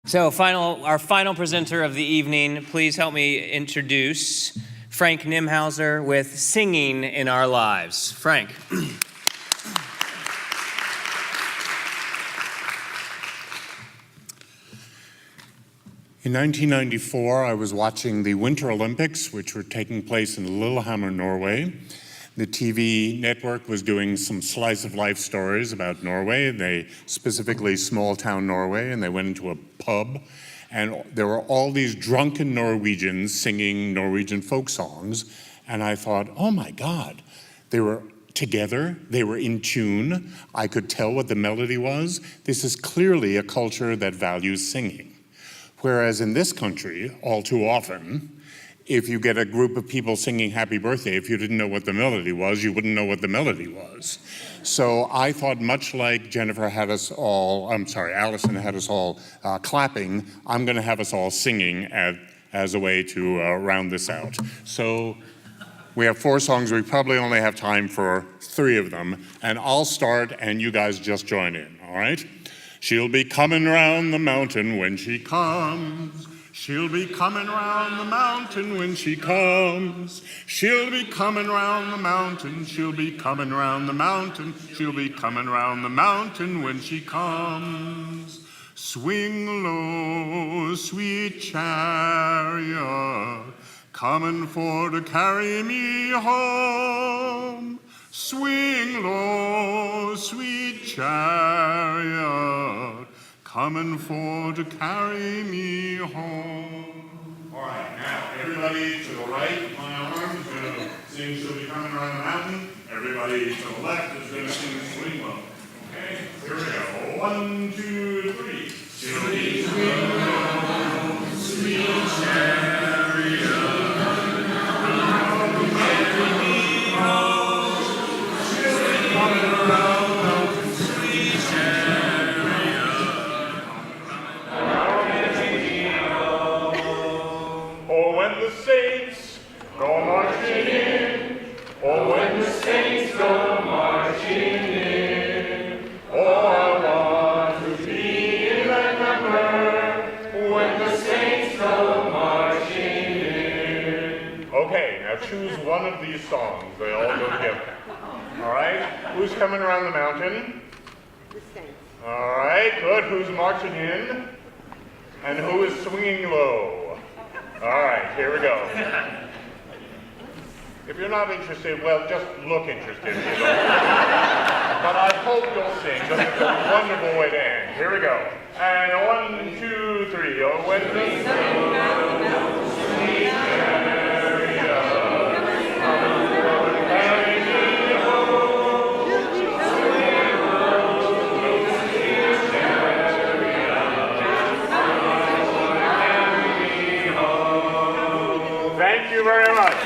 So our final presenter of the evening, please help me introduce Frank Nemhauser with Singing in Our Lives. Frank. In 1994, I was watching the Winter Olympics, which were taking place in Lillehammer, Norway. The TV network was doing some slice of life stories about Norway, specifically small town Norway, and they went into a pub, and there were all these drunken Norwegians singing Norwegian folk songs, and I thought, oh my God, they were together, they were in tune, I could tell what the melody was. This is clearly a culture that values singing. Whereas in this country, all too often, if you get a group of people singing happy birthday, if you didn't know what the melody was, you wouldn't know what the melody was. So I thought, much like Allison had us all clapping, I'm gonna have us all singing as a way to round this out. So we have 4 songs, we probably only have time for 3 of them, and I'll start and you guys just join in, all right? She'll be coming round the mountain when she comes. She'll be coming round the mountain when she comes. She'll be coming round the mountain. She'll be coming round the mountain. She'll be coming round the mountain when she comes. Swing low, sweet chariot, coming for to carry me home. Swing low, sweet chariot, coming for to carry me home. All right, now everybody to the right of my arm is going to sing She'll Be Coming Around the Mountain. Everybody to the left is going to sing Swing Low. Okay, here we go. 1, 2, 3. She'll be swing low, sweet chariot, coming to carry me home. She'll be coming around the mountain, sweet chariot. Oh, when the saints go marching in. Oh, when the saints go marching in. Oh, I want to be in that number. When the saints go marching in. Okay, now choose one of these songs. They all go together. All right, who's coming around the mountain? The saints. All right, good. Who's marching in? And who is swinging low? All right, here we go. If you're not interested, well, just look interested. You know. But I hope you'll sing, because it's a wonderful way to end. Here we go. And 1, 2, 3. Oh, when the sweet chariot coming for to carry me home. Swing low, sweet chariot coming for to carry me home. Thank you very much.